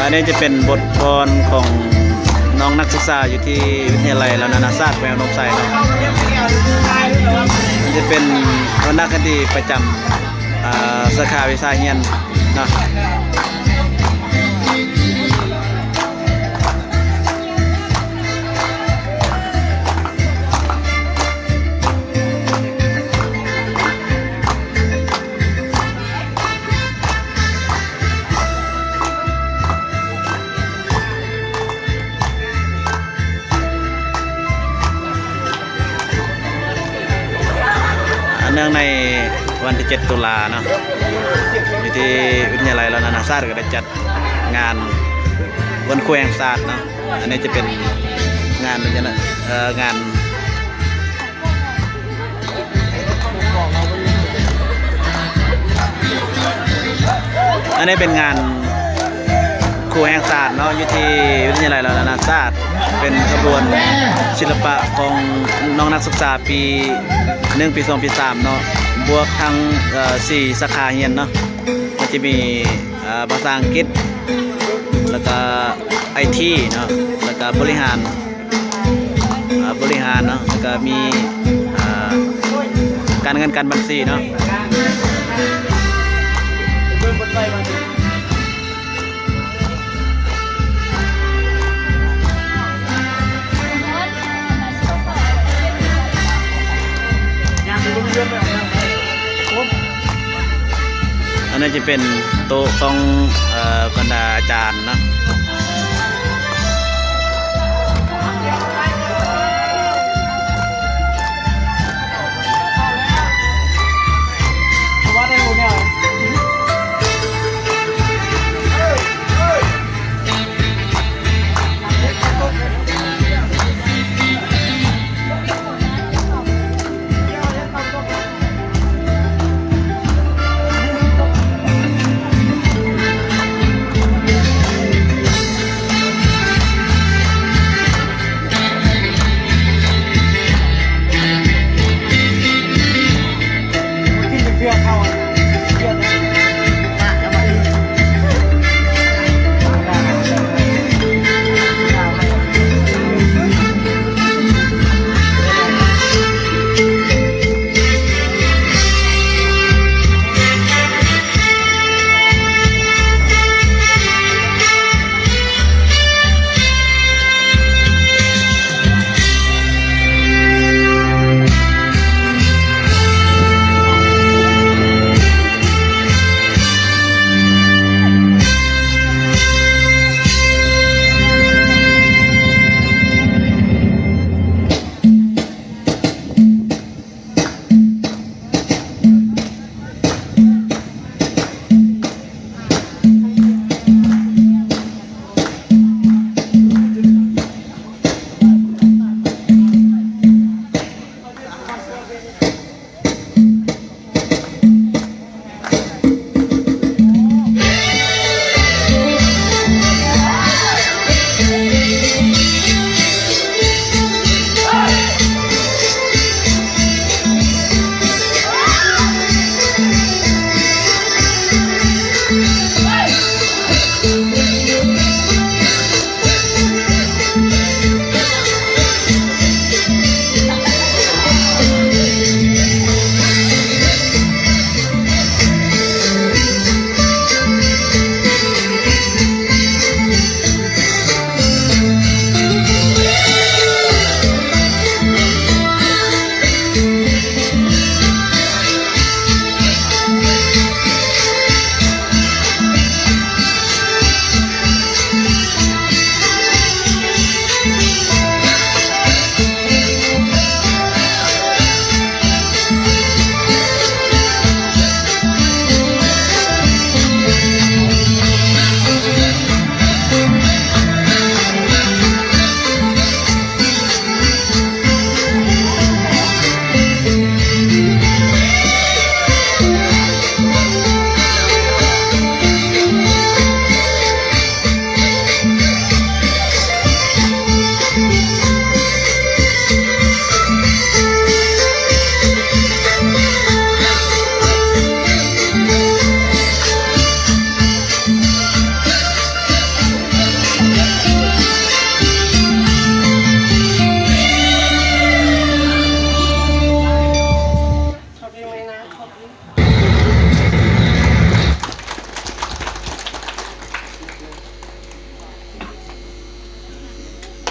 อันนี้จะเป็นบทกลอนของน้องนักศึกษาอยู่ที่วิทยาลัยแล้วนาศาสตร์แววนมใสเนาะมันจะเป็นวรรณคดีประจำสาขาวิชาเฮียนเนาะเนื่องในวันที่ 7 ตุลาเนาะอยู่ที่วิทยาลัยนานาชาติก็ได้จัดงานวันครูแห่งศาสตร์เนาะอันนี้จะเป็นงานงานอันนี้เป็นงานครูแห่งศาสตร์เนาะอยู่ที่วิทยาลัยนานาชาติเป็นขบวนศิลปะของน้องนักศึกษาปี1 ปี 2 ปี 3เนาะบวกทั้ง4สาขาเรียนเนาะมันจะมีภาษาอังกฤษแล้วก็ITเนาะแล้วก็บริหารเนาะแล้วก็มีการเงินการบัญชีเนาะอันนี้จะเป็นโต๊ะของบรรดาอาจารย์เนาะ